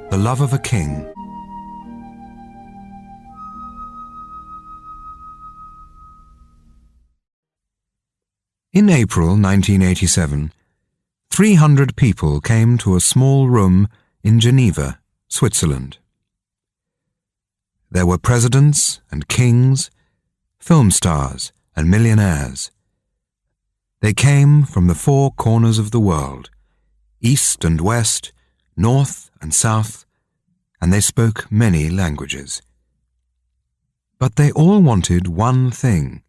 The Love of a King. In April 1987, 300 people came to a small room in Geneva, Switzerland. There were presidents and kings, film stars and millionaires. They came from the four corners of the world, east and west, north and south, and they spoke many languages. But they all wanted one thing: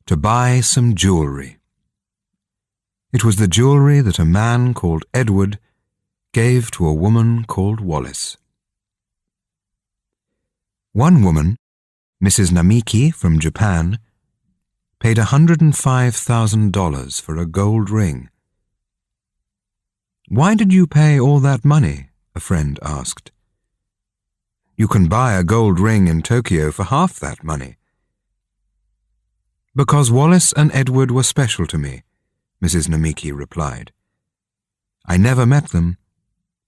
to buy some jewelry. It was the jewelry that a man called Edward gave to a woman called Wallis. One woman, Mrs. Namiki from Japan, paid $105,000 for a gold ring. "Why did you pay all that money?" a friend asked. "You can buy a gold ring in Tokyo for half that money." "Because Wallis and Edward were special to me," Mrs. Namiki replied. "I never met them,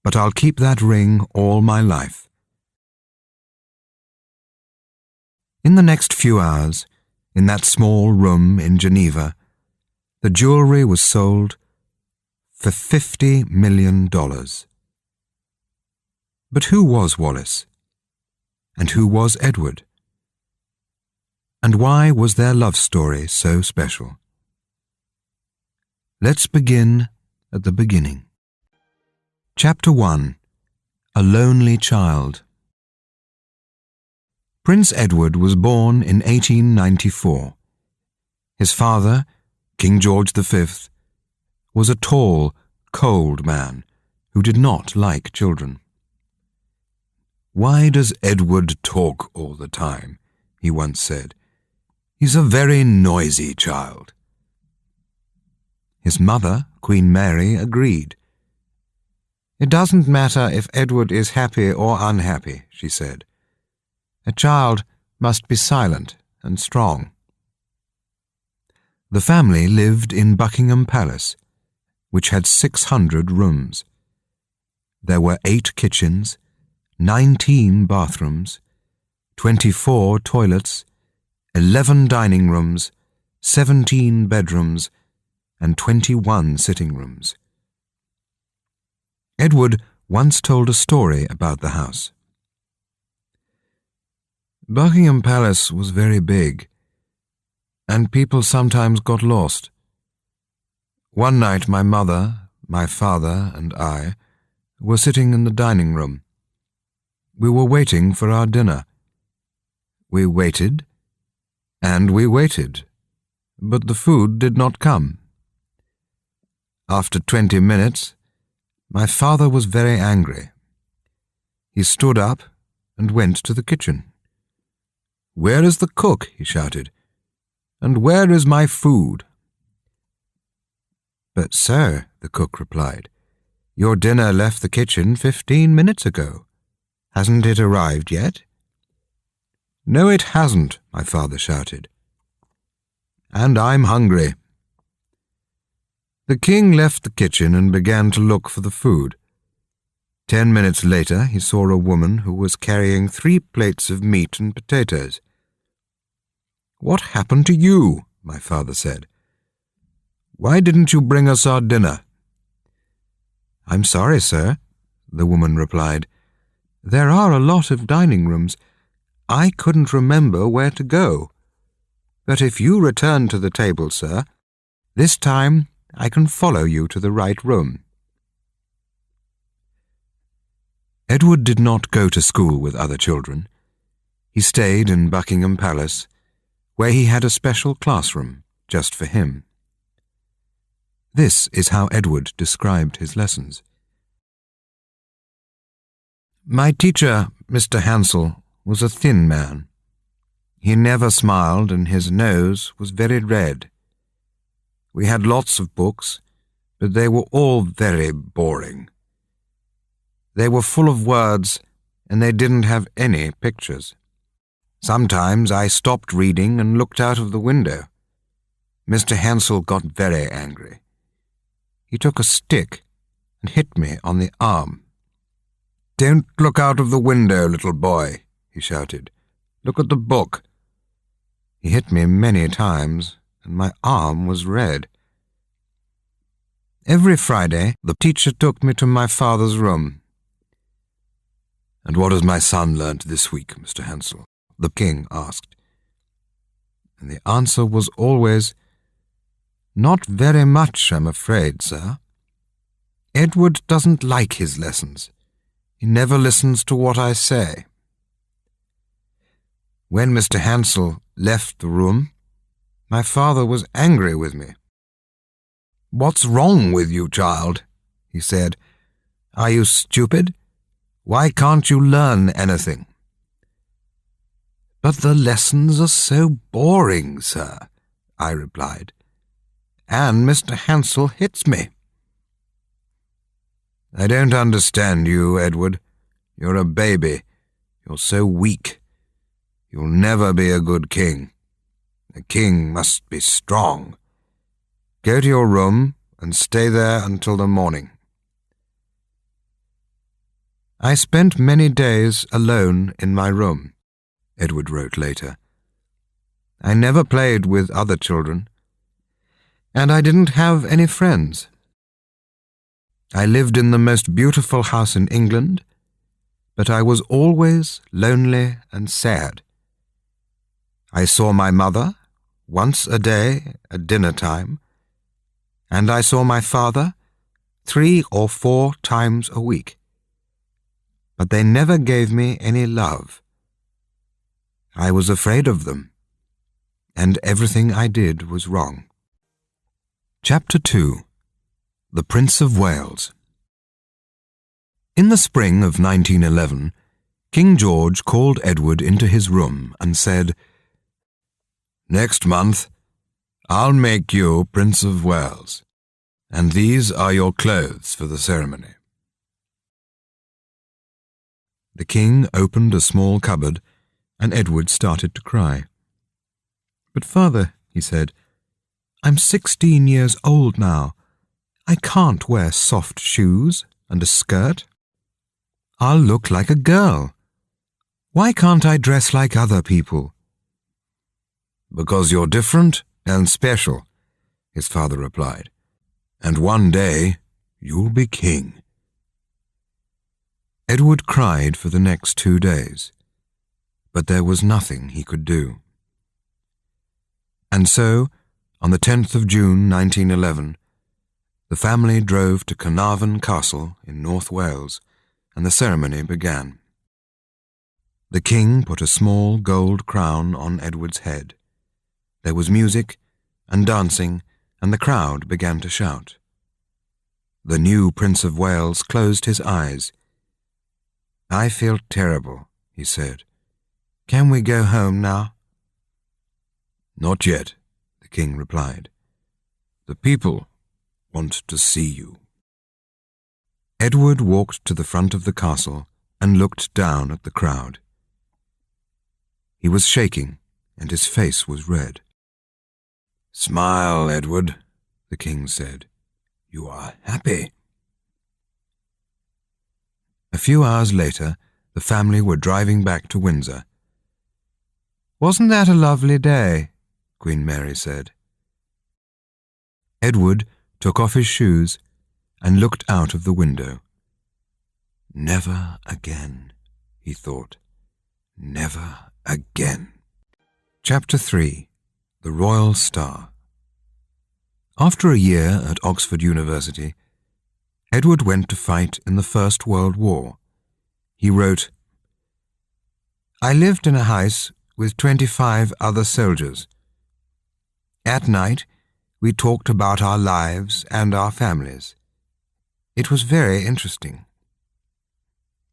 but I'll keep that ring all my life." In the next few hours, in that small room in Geneva, the jewelry was sold for $50 million. But who was Wallis? And who was Edward? And why was their love story so special? Let's begin at the beginning. Chapter 1. A Lonely Child. Prince Edward was born in 1894. His father, King George V, was a tall, cold man who did not like children. "Why does Edward talk all the time?" he once said. "He's a very noisy child." His mother, Queen Mary, agreed. "It doesn't matter if Edward is happy or unhappy," she said. "A child must be silent and strong." The family lived in Buckingham Palace, which had 600 rooms. There were 8 kitchens, 19 bathrooms, 24 toilets, 11 dining rooms, 17 bedrooms, and 21 sitting rooms. Edward once told a story about the house. "Buckingham Palace was very big, and people sometimes got lost. One night my mother, my father, and I were sitting in the dining room. We were waiting for our dinner. We waited, and we waited, but the food did not come. After 20 minutes, my father was very angry. He stood up and went to the kitchen. 'Where is the cook?' he shouted. 'And where is my food?' 'But, sir,' the cook replied, 'your dinner left the kitchen 15 minutes ago. Hasn't it arrived yet?' 'No, it hasn't,' my father shouted. 'And I'm hungry.' The king left the kitchen and began to look for the food. 10 minutes later, he saw a woman who was carrying 3 plates of meat and potatoes. 'What happened to you?' my father said. 'Why didn't you bring us our dinner?' 'I'm sorry, sir,' the woman replied. 'There are a lot of dining rooms. I couldn't remember where to go. But if you return to the table, sir, this time I can follow you to the right room.' Edward did not go to school with other children. He stayed in Buckingham Palace, where he had a special classroom just for him. This is how Edward described his lessons. "My teacher, Mr. Hansel, was a thin man. He never smiled and his nose was very red. We had lots of books, but they were all very boring. They were full of words and they didn't have any pictures. Sometimes I stopped reading and looked out of the window. Mr. Hansel got very angry. He took a stick and hit me on the arm. "Don't look out of the window, little boy," he shouted. "Look at the book." He hit me many times, and my arm was red. Every Friday, the teacher took me to my father's room. "And what has my son learnt this week, Mr. Hansel?" the king asked. And the answer was always, "Not very much, I'm afraid, sir. Edward doesn't like his lessons. He never listens to what I say." When Mr. Hansel left the room, my father was angry with me. "What's wrong with you, child?" he said. "Are you stupid? Why can't you learn anything?" "But the lessons are so boring, sir," I replied. "And Mr. Hansel hits me." "I don't understand you, Edward. You're a baby. You're so weak. You'll never be a good king. A king must be strong. Go to your room and stay there until the morning." "I spent many days alone in my room," Edward wrote later. "I never played with other children, and I didn't have any friends. I lived in the most beautiful house in England, but I was always lonely and sad. I saw my mother once a day at dinner time, and I saw my father 3 or 4 times a week. But they never gave me any love. I was afraid of them, and everything I did was wrong." Chapter 2. The Prince of Wales. In the spring of 1911, King George called Edward into his room and said, "Next month, I'll make you Prince of Wales, and these are your clothes for the ceremony." The king opened a small cupboard, and Edward started to cry. "But father," he said, "I'm 16 years old now. I can't wear soft shoes and a skirt. I'll look like a girl. Why can't I dress like other people?" "Because you're different and special," his father replied. "And one day you'll be king." Edward cried for the next 2 days, but there was nothing he could do. And so, on the 10th of June 1911, the family drove to Carnarvon Castle in North Wales, and the ceremony began. The king put a small gold crown on Edward's head. There was music and dancing, and the crowd began to shout. The new Prince of Wales closed his eyes. "I feel terrible," he said. "Can we go home now?" "Not yet," the king replied. "The people want to see you." Edward walked to the front of the castle and looked down at the crowd. He was shaking, and his face was red. "Smile, Edward," the king said. "You are happy." A few hours later, the family were driving back to Windsor. "Wasn't that a lovely day?" Queen Mary said. Edward took off his shoes and looked out of the window. "Never again," he thought. "Never again." Chapter 3. The Royal Star. After a year at Oxford University, Edward went to fight in the First World War. He wrote, "I lived in a house with 25 other soldiers. At night, we talked about our lives and our families. It was very interesting.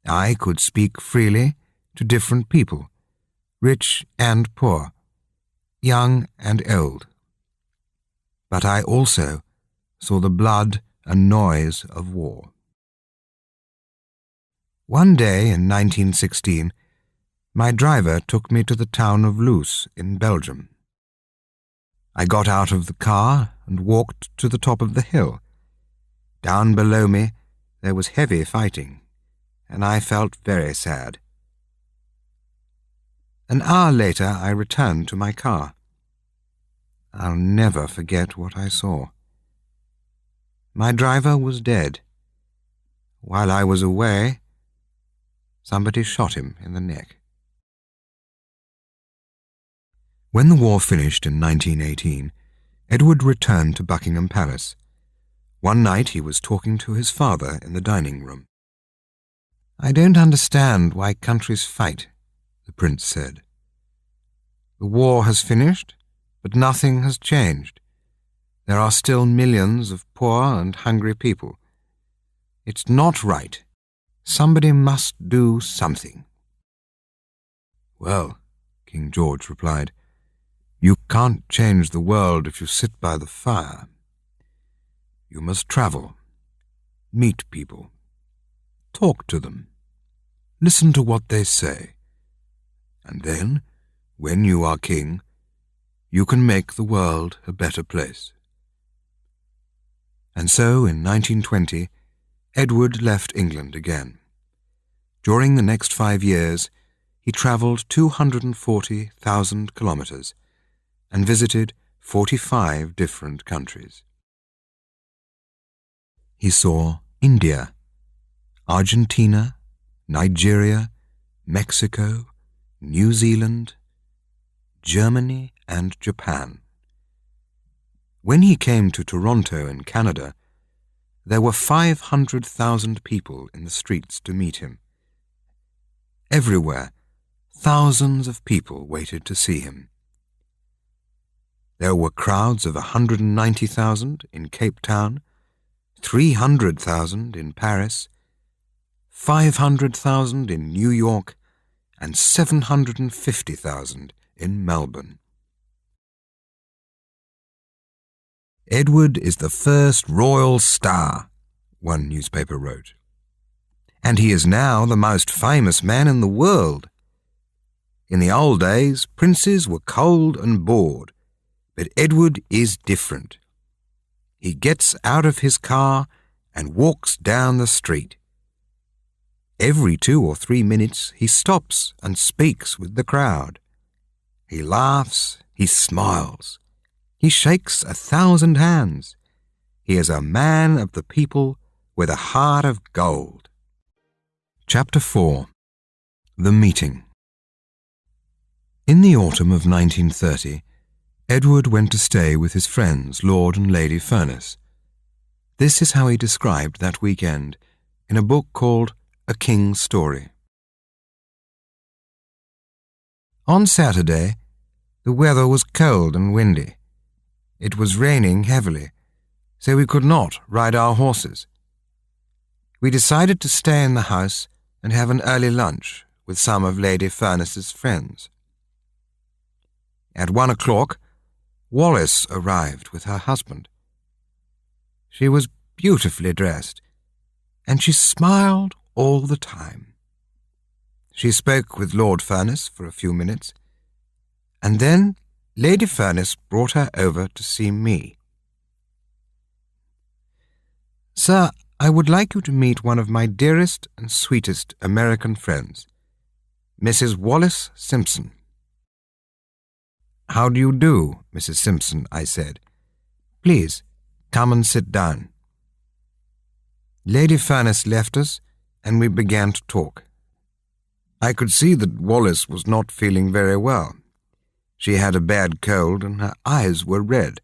I could speak freely to different people, rich and poor, young and old. But I also saw the blood and noise of war." One day in 1916, my driver took me to the town of Loos in Belgium. I got out of the car and walked to the top of the hill. Down below me there was heavy fighting, and I felt very sad. An hour later, I returned to my car. I'll never forget what I saw. My driver was dead. While I was away, somebody shot him in the neck. When the war finished in 1918, Edward returned to Buckingham Palace. One night he was talking to his father in the dining room. "I don't understand why countries fight," the prince said. "The war has finished, but nothing has changed. There are still millions of poor and hungry people. It's not right. Somebody must do something." "Well," King George replied, "you can't change the world if you sit by the fire. You must travel, meet people, talk to them, listen to what they say, and then, when you are king, you can make the world a better place." And so, in 1920, Edward left England again. During the next 5 years, he travelled 240,000 kilometres and visited 45 different countries. He saw India, Argentina, Nigeria, Mexico, New Zealand, Germany, and Japan. When he came to Toronto in Canada, there were 500,000 people in the streets to meet him. Everywhere, thousands of people waited to see him. There were crowds of 190,000 in Cape Town, 300,000 in Paris, 500,000 in New York, and 750,000 in Melbourne. "Edward is the first royal star," one newspaper wrote, "and he is now the most famous man in the world. In the old days, princes were cold and bored, but Edward is different. He gets out of his car and walks down the street. Every 2 or 3 minutes he stops and speaks with the crowd. He laughs, he smiles, he shakes 1,000 hands. He is a man of the people with a heart of gold." Chapter 4. The Meeting. In the autumn of 1930, Edward went to stay with his friends, Lord and Lady Furness. This is how he described that weekend in a book called A King's Story. "On Saturday, the weather was cold and windy. It was raining heavily, so we could not ride our horses. We decided to stay in the house and have an early lunch with some of Lady Furness's friends. At 1 o'clock, Wallis arrived with her husband. She was beautifully dressed, and she smiled all the time. She spoke with Lord Furness for a few minutes, and then Lady Furness brought her over to see me. 'Sir, I would like you to meet one of my dearest and sweetest American friends, Mrs. Wallis Simpson.' 'How do you do, Mrs. Simpson?' I said. 'Please, come and sit down.' Lady Furness left us, and we began to talk. I could see that Wallis was not feeling very well. She had a bad cold, and her eyes were red.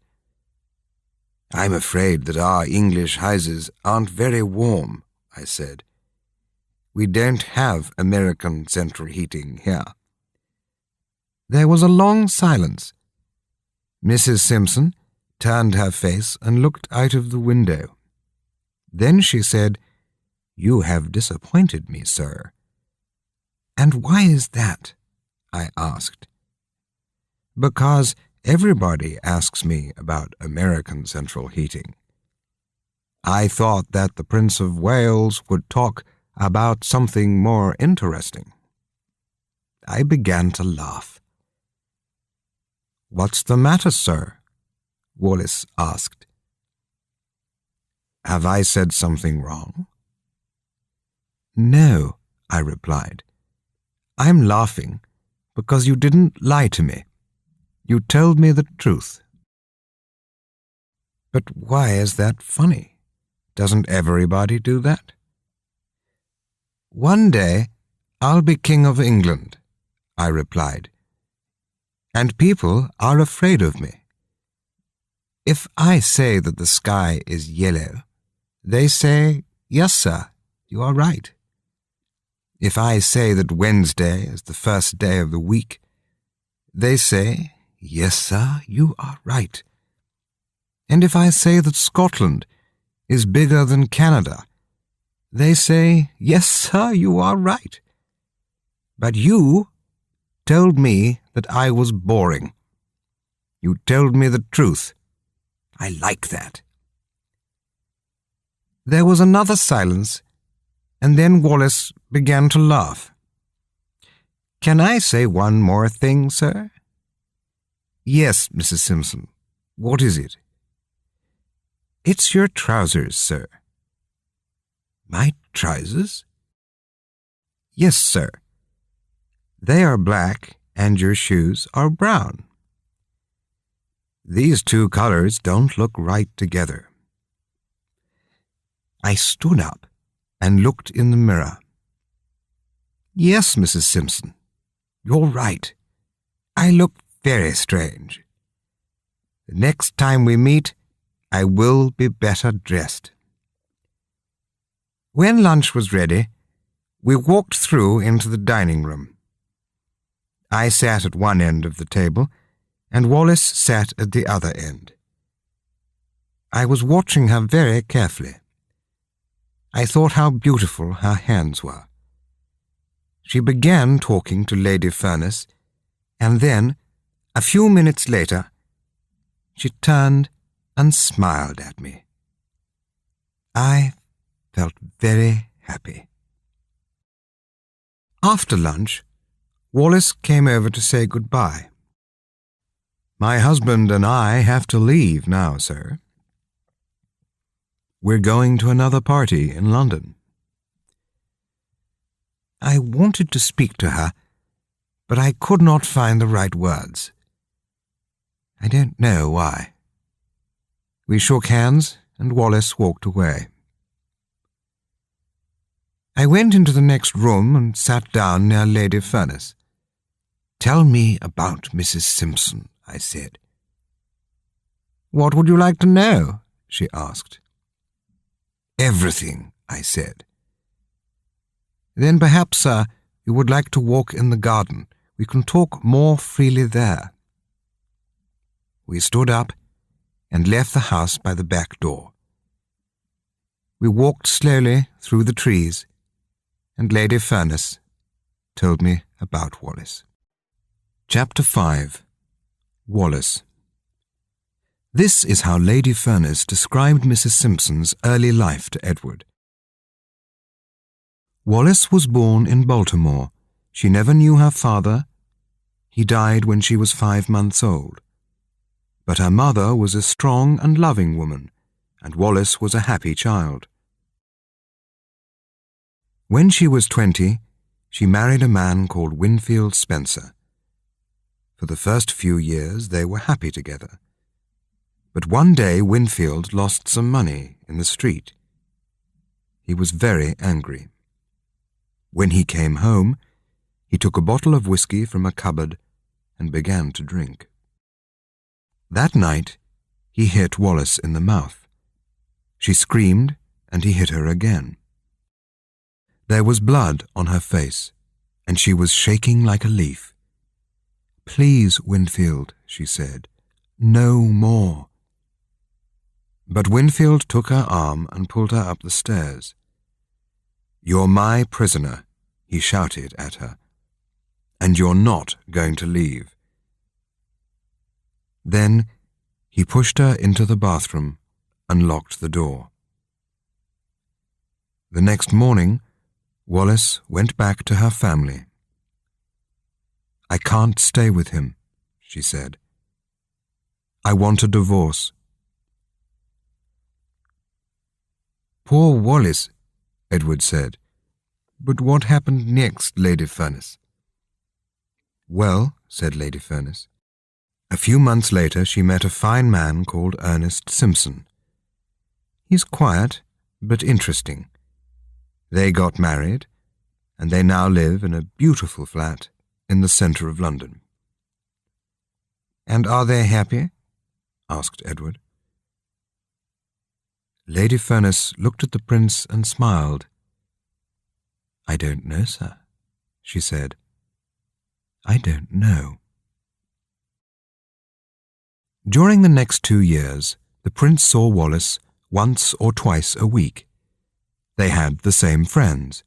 'I'm afraid that our English houses aren't very warm,' I said. 'We don't have American central heating here.' There was a long silence. Mrs. Simpson turned her face and looked out of the window. Then she said, 'You have disappointed me, sir.' 'And why is that?' I asked. 'Because everybody asks me about American central heating. I thought that the Prince of Wales would talk about something more interesting.' I began to laugh. 'What's the matter, sir?' Wallis asked. 'Have I said something wrong?' 'No,' I replied. I'm laughing because you didn't lie to me. You told me the truth. But why is that funny? Doesn't everybody do that? One day I'll be King of England, I replied, and people are afraid of me. If I say that the sky is yellow, they say, yes, sir, you are right. If I say that Wednesday is the first day of the week, they say, yes, sir, you are right. And if I say that Scotland is bigger than Canada, they say, yes, sir, you are right. But you told me that I was boring. You told me the truth. I like that. There was another silence, and then Wallace began to laugh. Can I say one more thing, sir? Yes, Mrs. Simpson. What is it? It's your trousers, sir. My trousers? Yes, sir. They are black, and your shoes are brown. These two colors don't look right together. I stood up and looked in the mirror. Yes, Mrs. Simpson, you're right. I look very strange. The next time we meet, I will be better dressed. When lunch was ready, we walked through into the dining room. I sat at one end of the table, and Wallace sat at the other end. I was watching her very carefully. I thought how beautiful her hands were. She began talking to Lady Furness, and then, a few minutes later, she turned and smiled at me. I felt very happy. After lunch, Wallace came over to say goodbye. My husband and I have to leave now, sir. We're going to another party in London. I wanted to speak to her, but I could not find the right words. I don't know why. We shook hands, and Wallace walked away. I went into the next room and sat down near Lady Furness. Tell me about Mrs. Simpson, I said. What would you like to know? She asked. Everything, I said. Then perhaps, sir, you would like to walk in the garden. We can talk more freely there. We stood up and left the house by the back door. We walked slowly through the trees, and Lady Furness told me about Wallace. Chapter 5. Wallace. This is how Lady Furness described Mrs. Simpson's early life to Edward. Wallace was born in Baltimore. She never knew her father. He died when she was 5 months old. But her mother was a strong and loving woman, and Wallace was a happy child. When she was 20, she married a man called Winfield Spencer. For the first few years they were happy together. But one day Winfield lost some money in the street. He was very angry. When he came home, he took a bottle of whiskey from a cupboard and began to drink. That night, he hit Wallace in the mouth. She screamed, and he hit her again. There was blood on her face, and she was shaking like a leaf. Please, Winfield, she said, no more. But Winfield took her arm and pulled her up the stairs. You're my prisoner, he shouted at her, and you're not going to leave. Then he pushed her into the bathroom and locked the door. The next morning, Wallace went back to her family. I can't stay with him, she said. I want a divorce. Poor Wallace, Edward said. But what happened next, Lady Furness? Well, said Lady Furness, a few months later she met a fine man called Ernest Simpson. He's quiet, but interesting. They got married, and they now live in a beautiful flat in the centre of London. And are they happy? Asked Edward. Lady Furness looked at the prince and smiled. I don't know, sir, she said. I don't know. During the next 2 years, the prince saw Wallis once or twice a week. They had the same friends,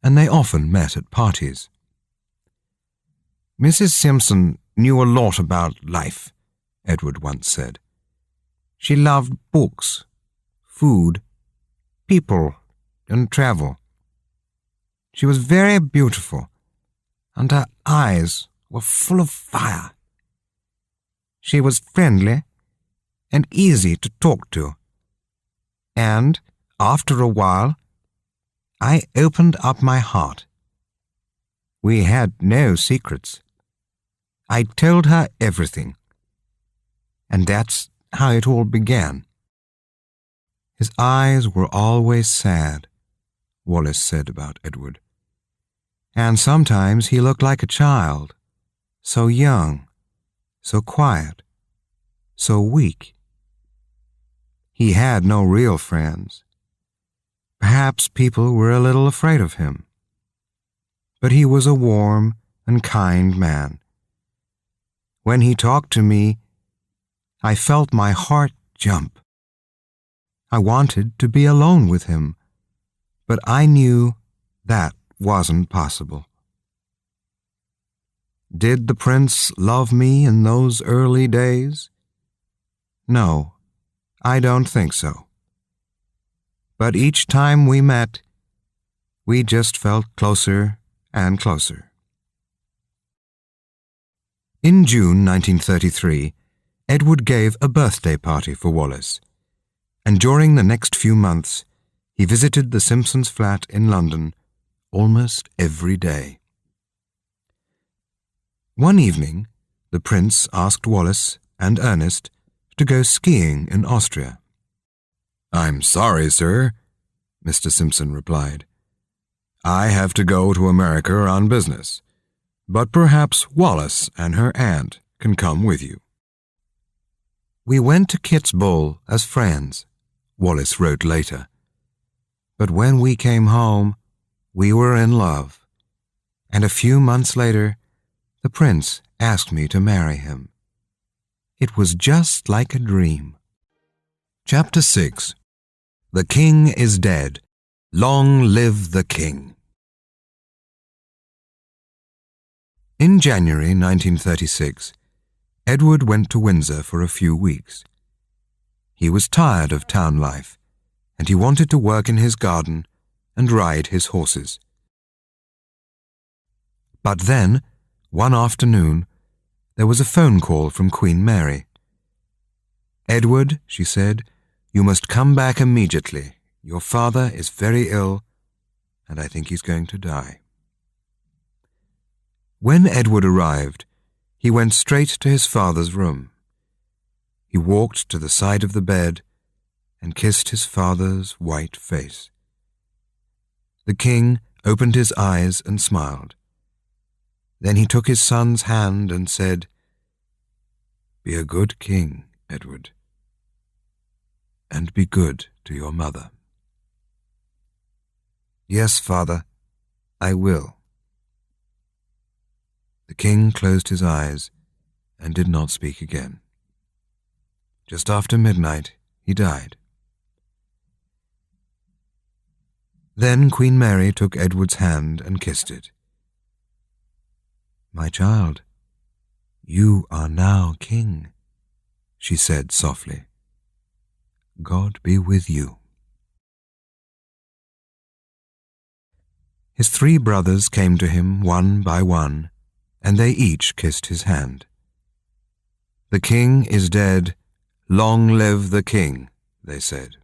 and they often met at parties. Mrs. Simpson knew a lot about life, Edward once said. She loved books, food, people, and travel. She was very beautiful, and her eyes were full of fire. She was friendly and easy to talk to, and after a while, I opened up my heart. We had no secrets. I told her everything, and that's how it all began. His eyes were always sad, Wallis said about Edward, and sometimes he looked like a child, so young, so quiet, so weak. He had no real friends. Perhaps people were a little afraid of him. But he was a warm and kind man. When he talked to me, I felt my heart jump. I wanted to be alone with him, but I knew that wasn't possible. Did the prince love me in those early days? No, I don't think so. But each time we met, we just felt closer and closer. In June 1933, Edward gave a birthday party for Wallis, and during the next few months, he visited the Simpsons' flat in London almost every day. One evening, the prince asked Wallis and Ernest to go skiing in Austria. I'm sorry, sir, Mr. Simpson replied. I have to go to America on business, but perhaps Wallis and her aunt can come with you. We went to Kitzbühel as friends, Wallis wrote later. But when we came home, we were in love, and a few months later, the prince asked me to marry him. It was just like a dream. Chapter 6. The King is Dead. Long live the King. In January 1936, Edward went to Windsor for a few weeks. He was tired of town life, and he wanted to work in his garden and ride his horses. But then, one afternoon, there was a phone call from Queen Mary. Edward, she said, you must come back immediately. Your father is very ill, and I think he's going to die. When Edward arrived, he went straight to his father's room. He walked to the side of the bed and kissed his father's white face. The king opened his eyes and smiled. Then he took his son's hand and said, Be a good king, Edward, and be good to your mother. Yes, father, I will. The king closed his eyes and did not speak again. Just after midnight, he died. Then Queen Mary took Edward's hand and kissed it. My child, you are now king, she said softly. God be with you. His 3 brothers came to him one by one, and they each kissed his hand. The king is dead. Long live the king, they said.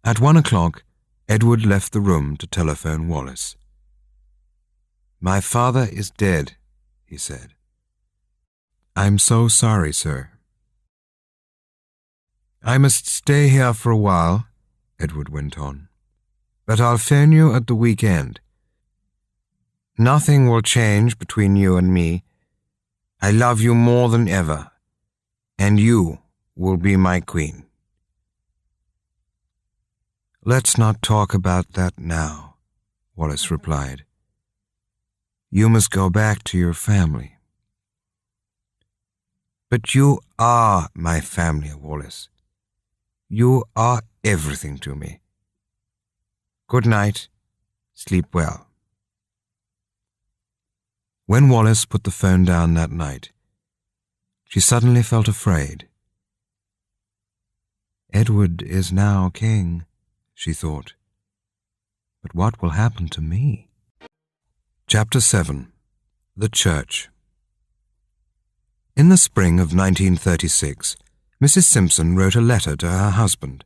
At 1 o'clock, Edward left the room to telephone Wallace. "My father is dead," he said. "I'm so sorry, sir." "I must stay here for a while," Edward went on, "but I'll phone you at the weekend. Nothing will change between you and me. I love you more than ever, and you will be my queen." "Let's not talk about that now," Wallace replied. "You must go back to your family." "But you are my family, Wallace. You are everything to me. Good night. Sleep well." When Wallace put the phone down that night, she suddenly felt afraid. "Edward is now king," she thought. "But what will happen to me?" Chapter 7. The Church. In the spring of 1936, Mrs. Simpson wrote a letter to her husband.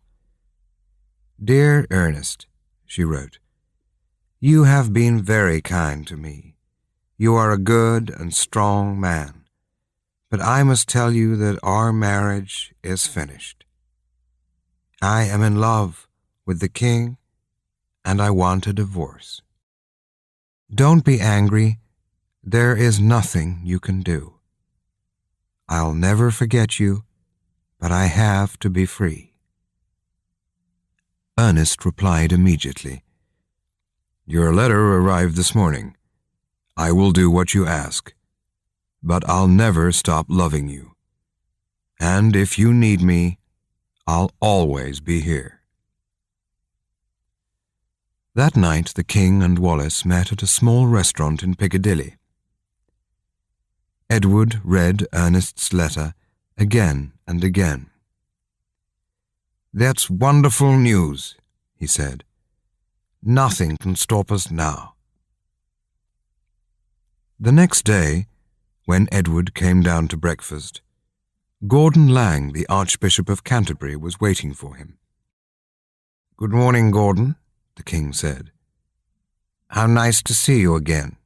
"Dear Ernest," she wrote, "you have been very kind to me. You are a good and strong man, but I must tell you that our marriage is finished. I am in love with the king, and I want a divorce. Don't be angry. There is nothing you can do. I'll never forget you, but I have to be free." Ernest replied immediately, "Your letter arrived this morning. I will do what you ask, but I'll never stop loving you. And if you need me, I'll always be here." That night the king and Wallace met at a small restaurant in Piccadilly. Edward read Ernest's letter again and again. "That's wonderful news," he said. "Nothing can stop us now." The next day, when Edward came down to breakfast, Gordon Laing, the Archbishop of Canterbury, was waiting for him. "Good morning, Gordon," the king said. "How nice to see you again,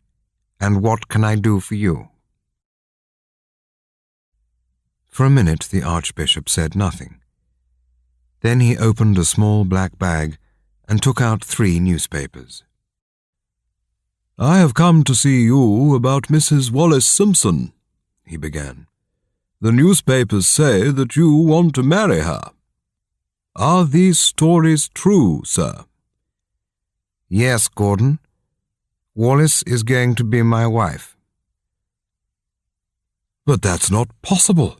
and what can I do for you?" For a minute the Archbishop said nothing. Then he opened a small black bag and took out 3 newspapers. "I have come to see you about Mrs. Wallace Simpson," he began. "The newspapers say that you want to marry her. Are these stories true, sir?" "Yes, Gordon. Wallace is going to be my wife." "But that's not possible,"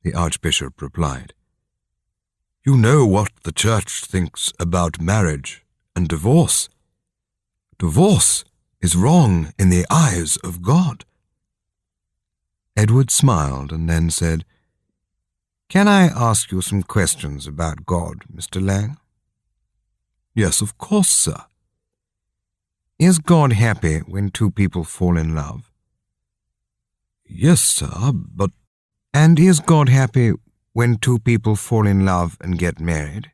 the Archbishop replied. "You know what the Church thinks about marriage and divorce. Divorce is wrong in the eyes of God." Edward smiled and then said, "Can I ask you some questions about God, Mr. Laing?" "Yes, of course, sir." "Is God happy when 2 people fall in love?" "Yes, sir, but—" "And is God happy when 2 people fall in love and get married?"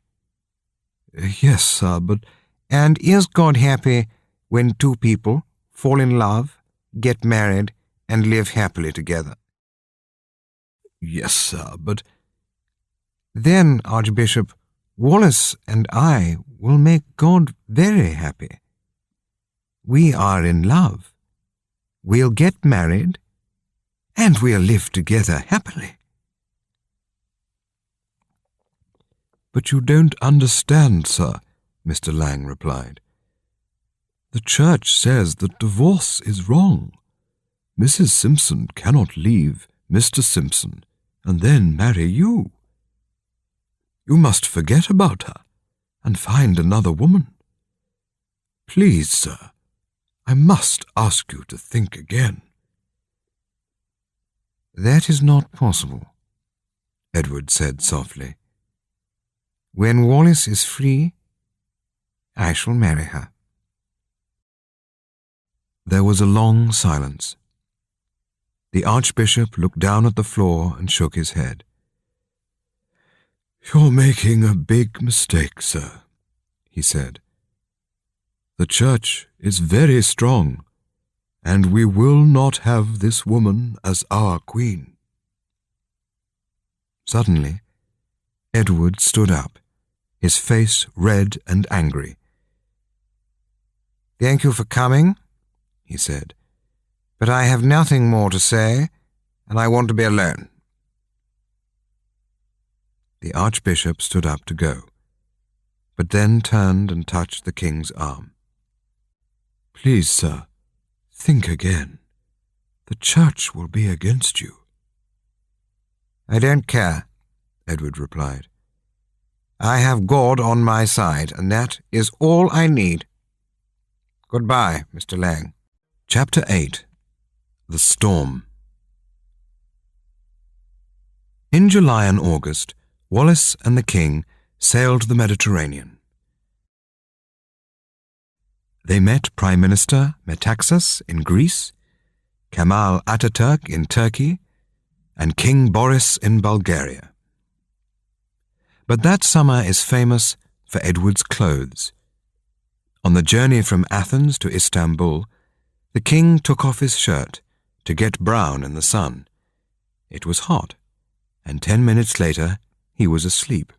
"Yes, sir, but—" "And is God happy when 2 people fall in love, get married, and live happily together?" "Yes, sir, but—" "Then, Archbishop, Wallace and I will make God very happy. We are in love. We'll get married, and we'll live together happily." "But you don't understand, sir," Mr. Laing replied. "The Church says that divorce is wrong. Mrs. Simpson cannot leave Mr. Simpson and then marry you. You must forget about her and find another woman. Please, sir, I must ask you to think again." "That is not possible," Edward said softly. "When Wallace is free, I shall marry her." There was a long silence. The Archbishop looked down at the floor and shook his head. "You're making a big mistake, sir," he said. The church is very strong, and we will not have this woman as our queen." Suddenly, Edward stood up, his face red and angry. "Thank you for coming," he said, "but I have nothing more to say, and I want to be alone." The Archbishop stood up to go, but then turned and touched the king's arm. "Please, sir, think again. The church will be against you." "I don't care," Edward replied. "I have God on my side, and that is all I need. Goodbye, Mr. Lang." Chapter 8. The Storm. In July and August, Wallace and the king sailed the Mediterranean. They met Prime Minister Metaxas in Greece, Kemal Ataturk in Turkey, and King Boris in Bulgaria. But that summer is famous for Edward's clothes. On the journey from Athens to Istanbul, the king took off his shirt to get brown in the sun. It was hot, and 10 minutes later he was asleep.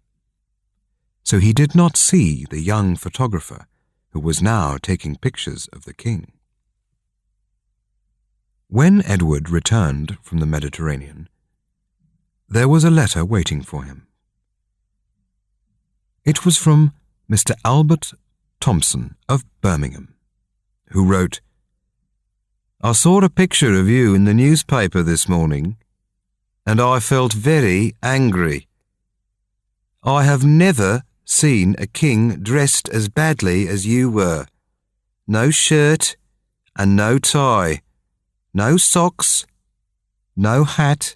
So he did not see the young photographer who was now taking pictures of the king. When Edward returned from the Mediterranean, there was a letter waiting for him. It was from Mr. Albert Thompson of Birmingham, who wrote, "I saw a picture of you in the newspaper this morning, and I felt very angry. I have never seen a king dressed as badly as you were. No shirt and no tie, no socks, no hat,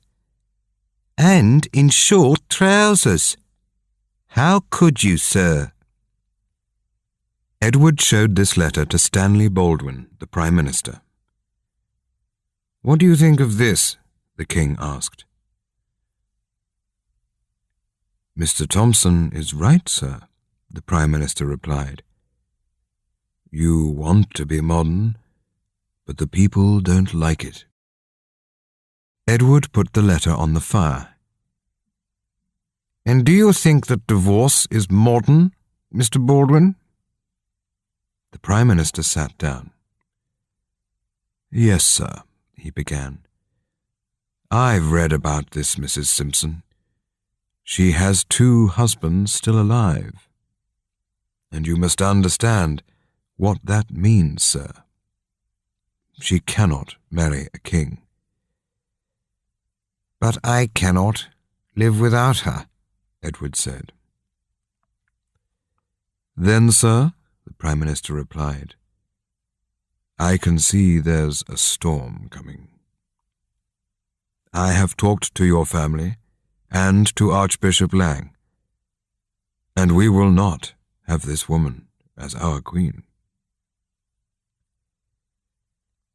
and in short trousers. How could you, sir?" Edward showed this letter to Stanley Baldwin, the Prime Minister. "What do you think of this?" the king asked. "Mr. Thompson is right, sir," the Prime Minister replied. "You want to be modern, but the people don't like it." Edward put the letter on the fire. "And do you think that divorce is modern, Mr. Baldwin?" The Prime Minister sat down. "Yes, sir," he began. "I've read about this Mrs. Simpson. She has 2 husbands still alive. And you must understand what that means, sir. She cannot marry a king." "But I cannot live without her," Edward said. "Then, sir," the Prime Minister replied, "I can see there's a storm coming. I have talked to your family and to Archbishop Lang, and we will not have this woman as our queen."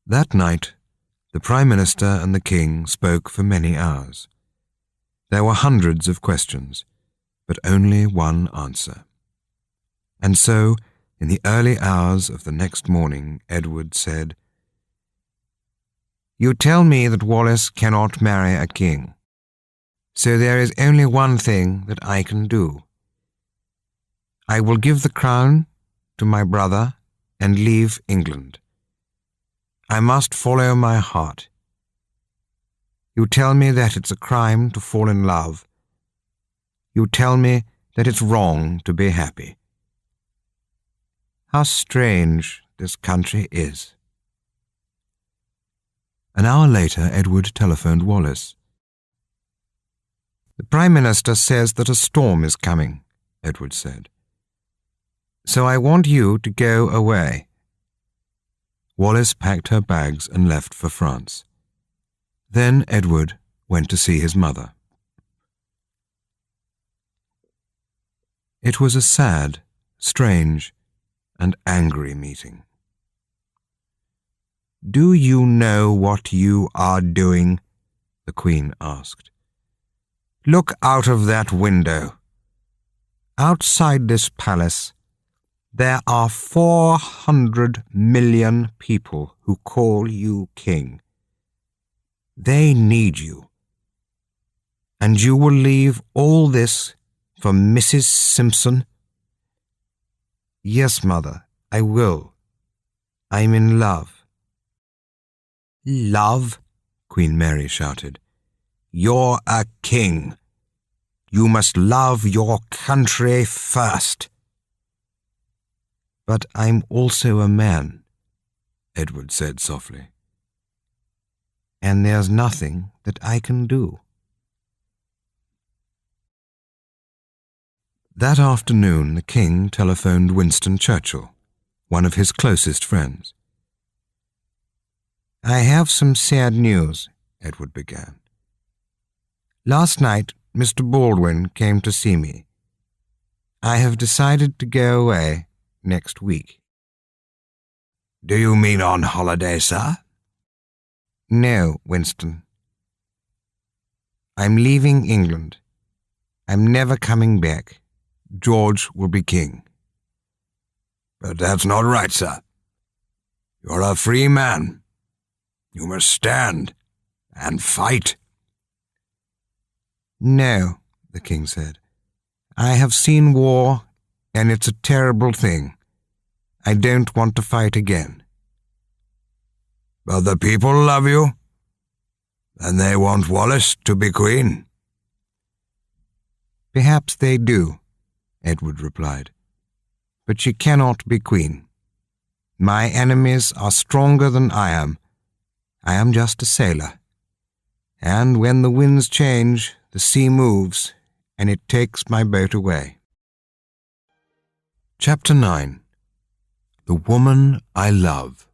That night, the Prime Minister and the king spoke for many hours. There were hundreds of questions, but only one answer. And so, in the early hours of the next morning, Edward said, "You tell me that Wallace cannot marry a king. So there is only one thing that I can do. I will give the crown to my brother and leave England. I must follow my heart. You tell me that it's a crime to fall in love. You tell me that it's wrong to be happy. How strange this country is." An hour later, Edward telephoned Wallace. "The Prime Minister says that a storm is coming," Edward said. "So I want you to go away." Wallace packed her bags and left for France. Then Edward went to see his mother. It was a sad, strange, and angry meeting. "Do you know what you are doing?" the Queen asked. "Look out of that window. Outside this palace, There are 400 million people who call you king. They need you. And you will leave all this for Mrs. Simpson? Yes, Mother, I will. I'm in love. Love? Queen Mary shouted. You're a king. You must love your country first. But I'm also a man, Edward said softly. And there's nothing that I can do. That afternoon the king telephoned Winston Churchill, one of his closest friends. I have some sad news, Edward began. Last night Mr. Baldwin came to see me. I have decided to go away next week. Do you mean on holiday, sir? No, Winston. I'm leaving England. I'm never coming back. George will be king. But that's not right, sir. You're a free man. You must stand and fight. No, the king said. I have seen war, and it's a terrible thing. I don't want to fight again. But the people love you, and they want Wallis to be queen. Perhaps they do, Edward replied. But she cannot be queen. My enemies are stronger than I am. I am just a sailor. And when the winds change, the sea moves, and it takes my boat away. Chapter 9. The Woman I Love.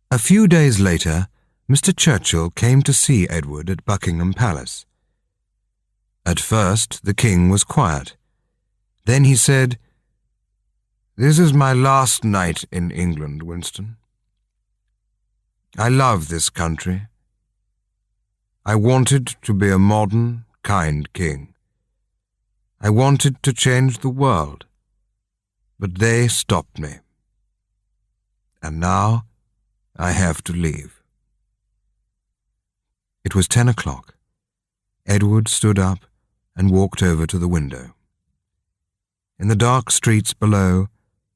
A few days later, Mr. Churchill came to see Edward at Buckingham Palace. At first, the king was quiet. Then he said, "This is my last night in England, Winston. I love this country. I wanted to be a modern, kind king. I wanted to change the world, but they stopped me. And now I have to leave." It was 10 o'clock. Edward stood up and walked over to the window. In the dark streets below,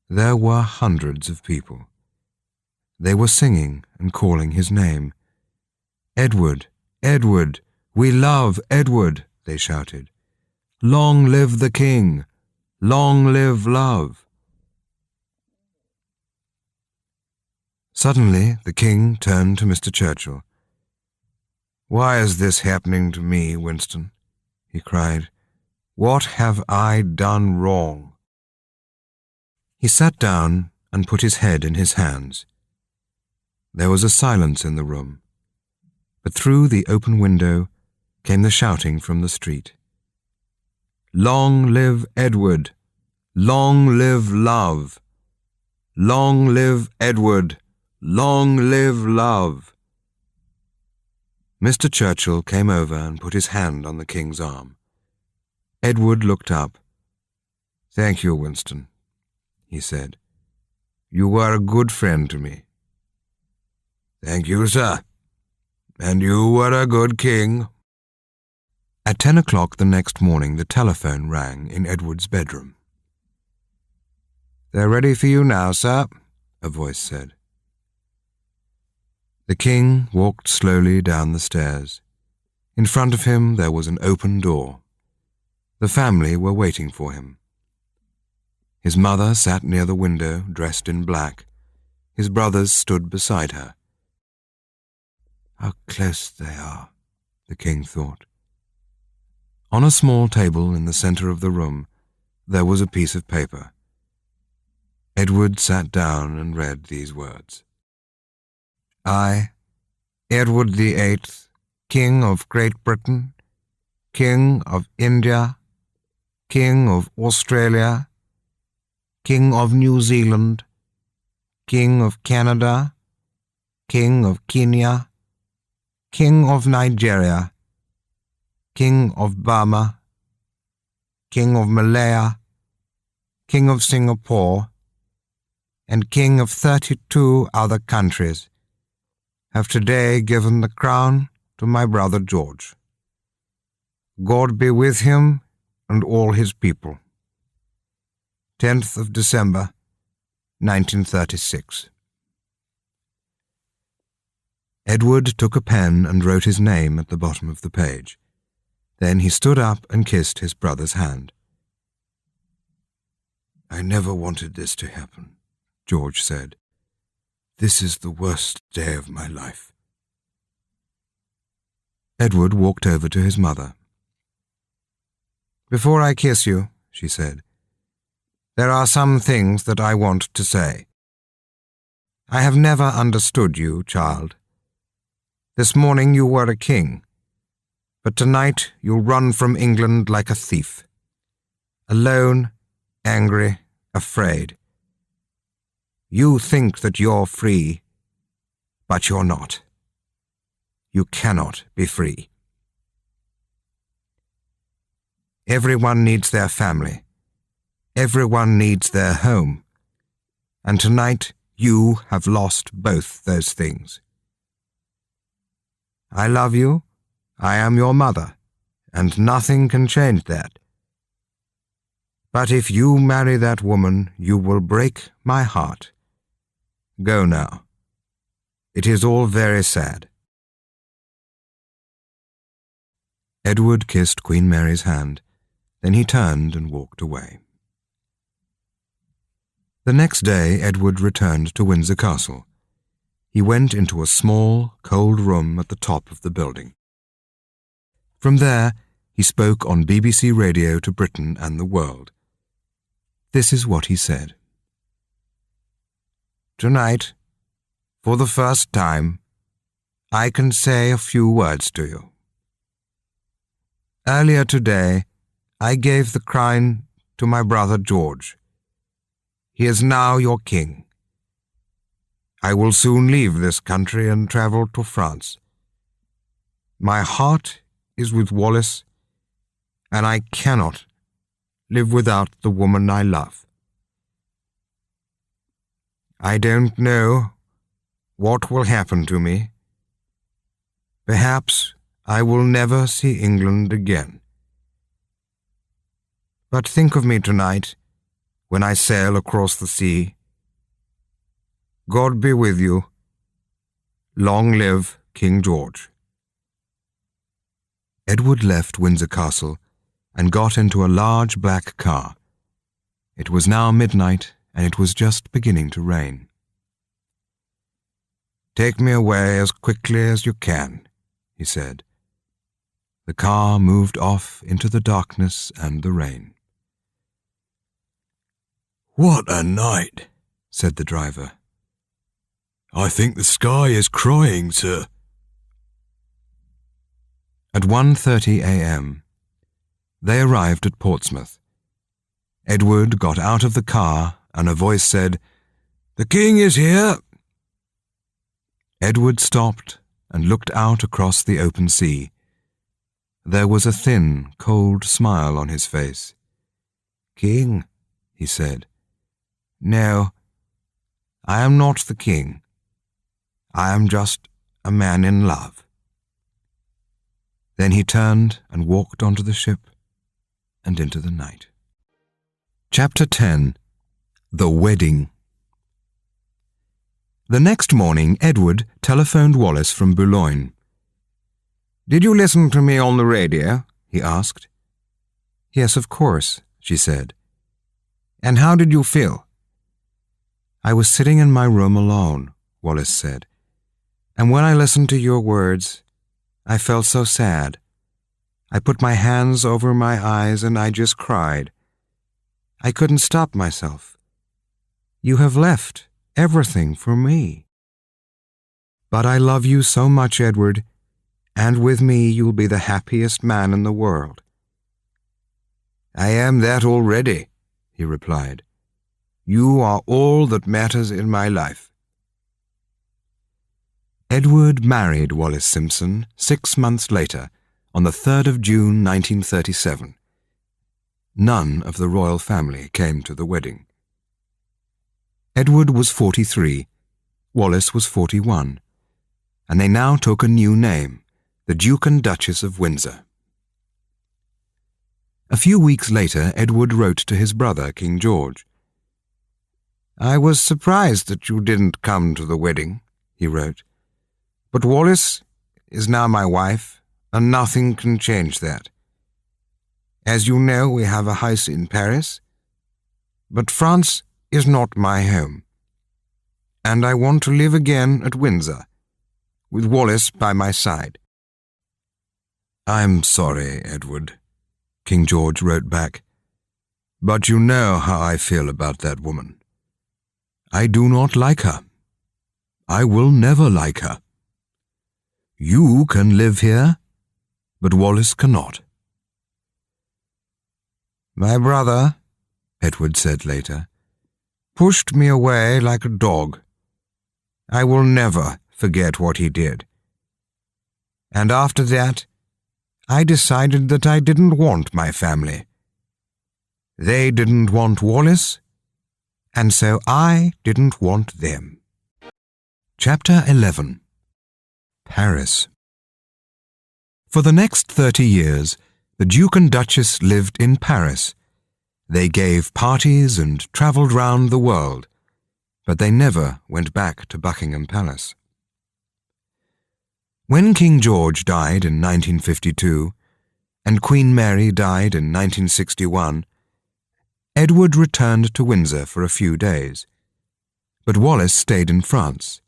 there were hundreds of people. They were singing and calling his name. "Edward, Edward, we love Edward," they shouted. "Long live the king! Long live love!" Suddenly the king turned to Mr. Churchill. "Why is this happening to me, Winston?" he cried. "What have I done wrong?" He sat down and put his head in his hands. There was a silence in the room, but through the open window came the shouting from the street. "Long live Edward! Long live love! Long live Edward! Long live love!" Mr. Churchill came over and put his hand on the king's arm. Edward looked up. "Thank you, Winston," he said. "You were a good friend to me." "Thank you, sir. And you were a good king." At 10 o'clock the next morning the telephone rang in Edward's bedroom. "They're ready for you now, sir," a voice said. The king walked slowly down the stairs. In front of him there was an open door. The family were waiting for him. His mother sat near the window, dressed in black. His brothers stood beside her. How close they are, the king thought. On a small table in the center of the room, there was a piece of paper. Edward sat down and read these words. "I, Edward VIII, King of Great Britain, King of India, King of Australia, King of New Zealand, King of Canada, King of Kenya, King of Nigeria, King of Burma, King of Malaya, King of Singapore, and King of 32 other countries, have today given the crown to my brother George. God be with him and all his people. 10th of December, 1936. Edward took a pen and wrote his name at the bottom of the page. Then he stood up and kissed his brother's hand. "I never wanted this to happen," George said. "This is the worst day of my life." Edward walked over to his mother. "Before I kiss you," she said, "there are some things that I want to say. I have never understood you, child. This morning you were a king, but tonight you'll run from England like a thief. Alone, angry, afraid. You think that you're free, but you're not. You cannot be free. Everyone needs their family. Everyone needs their home. And tonight you have lost both those things. I love you. I am your mother, and nothing can change that. But if you marry that woman, you will break my heart. Go now. It is all very sad." Edward kissed Queen Mary's hand. Then he turned and walked away. The next day Edward returned to Windsor Castle. He went into a small, cold room at the top of the building. From there, he spoke on BBC Radio to Britain and the world. This is what he said. "Tonight, for the first time, I can say a few words to you. Earlier today, I gave the crown to my brother George. He is now your king. I will soon leave this country and travel to France. My heart is with Wallis, and I cannot live without the woman I love. I don't know what will happen to me. Perhaps I will never see England again. But think of me tonight when I sail across the sea. God be with you. Long live King George." Edward left Windsor Castle and got into a large black car. It was now midnight, and it was just beginning to rain. "Take me away as quickly as you can," he said. The car moved off into the darkness and the rain. "What a night," said the driver. "I think the sky is crying, sir." At 1:30 a.m., they arrived at Portsmouth. Edward got out of the car, and a voice said, "The king is here." Edward stopped and looked out across the open sea. There was a thin, cold smile on his face. "King," he said. "No, I am not the king. I am just a man in love." Then he turned and walked onto the ship and into the night. Chapter 10. The Wedding. The next morning, Edward telephoned Wallis from Boulogne. "Did you listen to me on the radio?" he asked. "Yes, of course," she said. "And how did you feel?" "I was sitting in my room alone," Wallis said. "And when I listened to your words, I felt so sad. I put my hands over my eyes and I just cried. I couldn't stop myself. You have left everything for me. But I love you so much, Edward, and with me you'll be the happiest man in the world." "I am that already," he replied. "You are all that matters in my life." Edward married Wallis Simpson 6 months later, on the 3rd of June 1937. None of the royal family came to the wedding. Edward was 43, Wallis was 41, and they now took a new name, the Duke and Duchess of Windsor. A few weeks later, Edward wrote to his brother, King George. "I was surprised that you didn't come to the wedding," he wrote. "But Wallis is now my wife, and nothing can change that. As you know, we have a house in Paris, but France is not my home, and I want to live again at Windsor, with Wallis by my side." "I'm sorry, Edward," King George wrote back, "but you know how I feel about that woman. I do not like her. I will never like her. You can live here, but Wallis cannot." "My brother," Edward said later, "pushed me away like a dog. I will never forget what he did. And after that, I decided that I didn't want my family. They didn't want Wallis, and so I didn't want them." Chapter 11. Paris. For the next 30 years, the Duke and Duchess lived in Paris. They gave parties and travelled round the world, but they never went back to Buckingham Palace. When King George died in 1952 and Queen Mary died in 1961, Edward returned to Windsor for a few days, but Wallis stayed in France.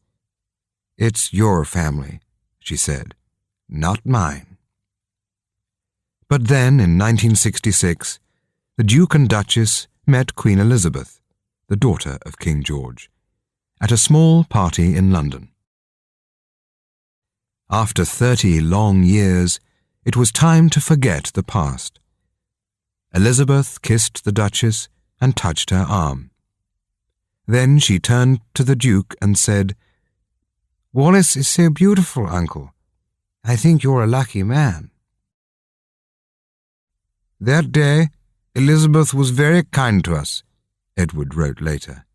"It's your family," she said, "not mine." But then, in 1966, the Duke and Duchess met Queen Elizabeth, the daughter of King George, at a small party in London. After 30 long years, it was time to forget the past. Elizabeth kissed the Duchess and touched her arm. Then she turned to the Duke and said, "Wallis is so beautiful, Uncle. I think you're a lucky man." "That day, Elizabeth was very kind to us," Edward wrote later.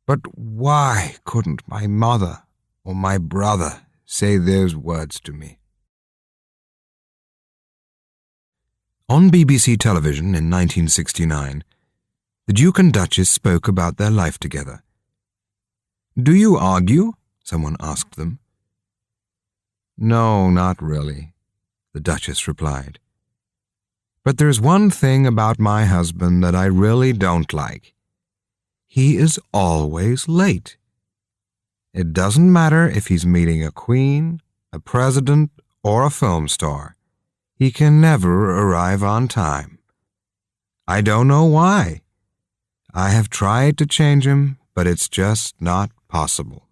"But why couldn't my mother or my brother say those words to me?" On BBC television in 1969, the Duke and Duchess spoke about their life together. "Do you argue?" someone asked them. "No, not really," the Duchess replied. "But there's one thing about my husband that I really don't like. He is always late. It doesn't matter if he's meeting a queen, a president, or a film star. He can never arrive on time. I don't know why. I have tried to change him, but it's just not possible."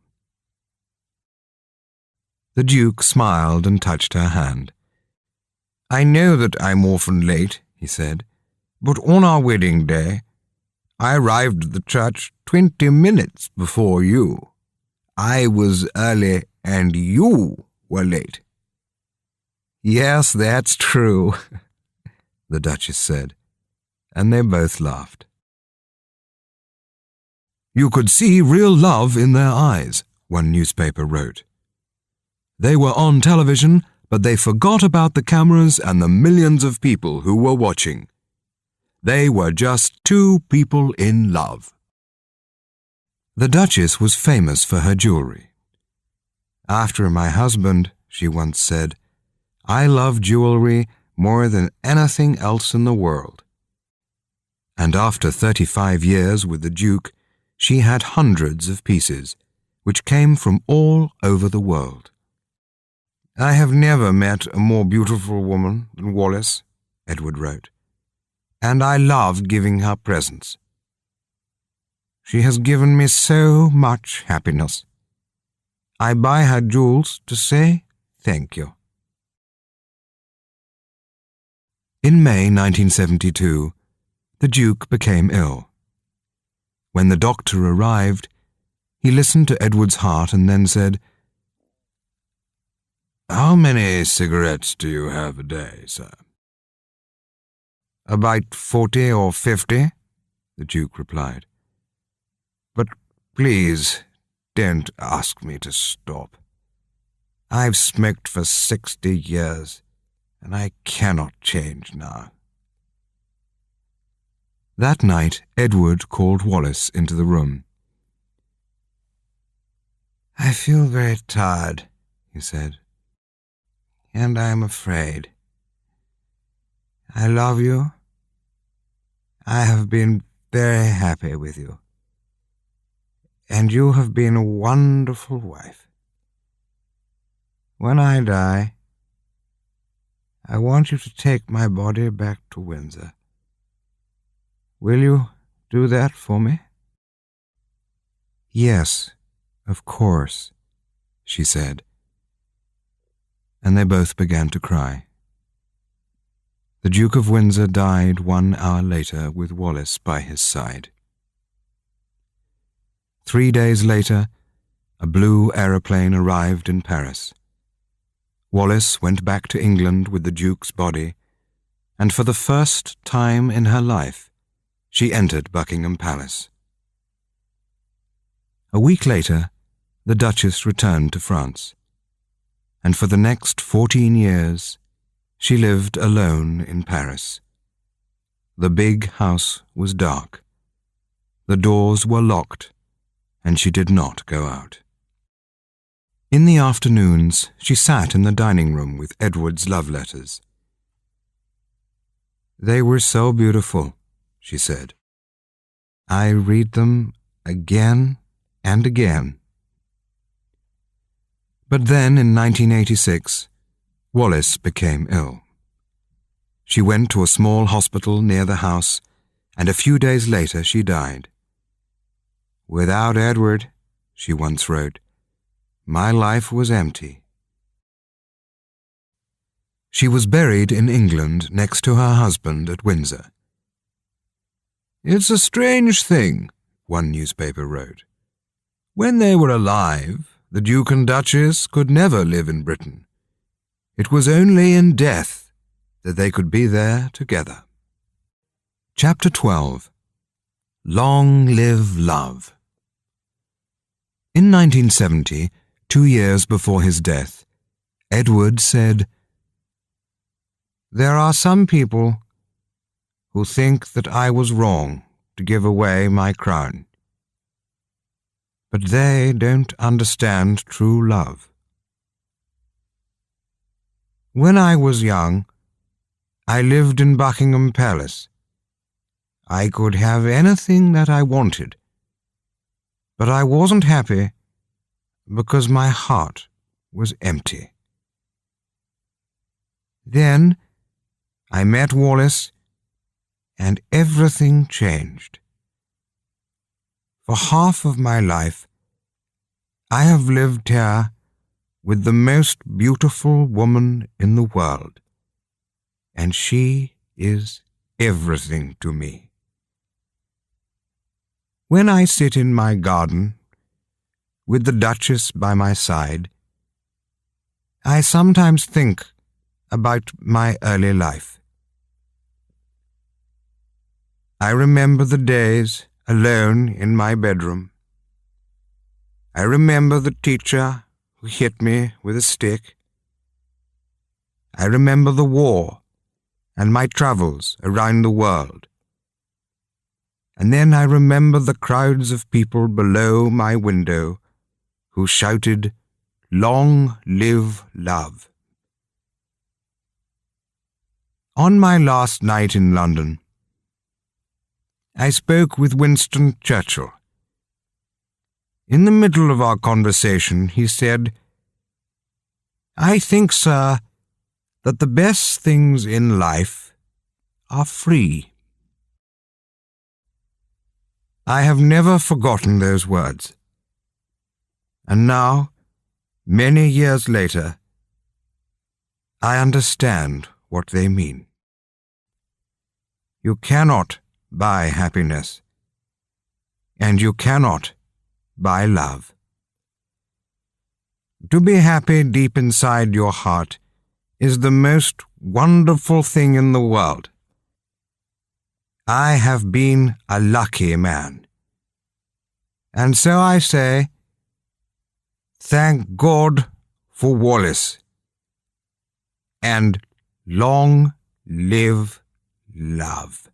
The Duke smiled and touched her hand. "I know that I'm often late," he said, "but on our wedding day, I arrived at the church 20 minutes before you. I was early and you were late." "Yes, that's true," the Duchess said, and they both laughed. "You could see real love in their eyes," one newspaper wrote. "They were on television, but they forgot about the cameras and the millions of people who were watching. They were just two people in love." The Duchess was famous for her jewelry. "After my husband," she once said, "I love jewelry more than anything else in the world." And after 35 years with the Duke, she had hundreds of pieces, which came from all over the world. "I have never met a more beautiful woman than Wallis," Edward wrote, "and I love giving her presents. She has given me so much happiness. I buy her jewels to say thank you." In May 1972, the Duke became ill. When the doctor arrived, he listened to Edward's heart and then said, "How many cigarettes do you have a day, sir?" About 40 or 50, the Duke replied. But please don't ask me to stop. I've smoked for 60 years, and I cannot change now. That night, Edward called Wallace into the room. I feel very tired, he said, and I am afraid. I love you. I have been very happy with you, and you have been a wonderful wife. When I die, I want you to take my body back to Windsor. Will you do that for me? Yes, of course, she said, and they both began to cry. The Duke of Windsor died 1 hour later with Wallace by his side. 3 days later, a blue aeroplane arrived in Paris. Wallace went back to England with the Duke's body, and for the first time in her life, she entered Buckingham Palace. A week later, the Duchess returned to France, and for the next 14 years, she lived alone in Paris. The big house was dark. The doors were locked, and she did not go out. In the afternoons, she sat in the dining room with Edward's love letters. They were so beautiful, she said. I read them again and again. But then, in 1986, Wallace became ill. She went to a small hospital near the house, and a few days later she died. Without Edward, she once wrote, my life was empty. She was buried in England next to her husband at Windsor. It's a strange thing, one newspaper wrote. When they were alive, the Duke and Duchess could never live in Britain. It was only in death that they could be there together. Chapter 12. Long Live Love. In 1970, 2 years before his death, Edward said, There are some people who think that I was wrong to give away my crown. But they don't understand true love. When I was young, I lived in Buckingham Palace. I could have anything that I wanted, but I wasn't happy because my heart was empty. Then I met Wallace, and everything changed. For half of my life, I have lived here with the most beautiful woman in the world, and she is everything to me. When I sit in my garden, with the Duchess by my side, I sometimes think about my early life. I remember the days alone in my bedroom. I remember the teacher who hit me with a stick. I remember the war and my travels around the world. And then I remember the crowds of people below my window who shouted, "Long live love." On my last night in London, I spoke with Winston Churchill. In the middle of our conversation, he said, "I think, sir, that the best things in life are free." I have never forgotten those words. And now, many years later, I understand what they mean. You cannot buy happiness, and you cannot buy love. To be happy deep inside your heart is the most wonderful thing in the world. I have been a lucky man. And so I say, thank God for Wallace, and long live love.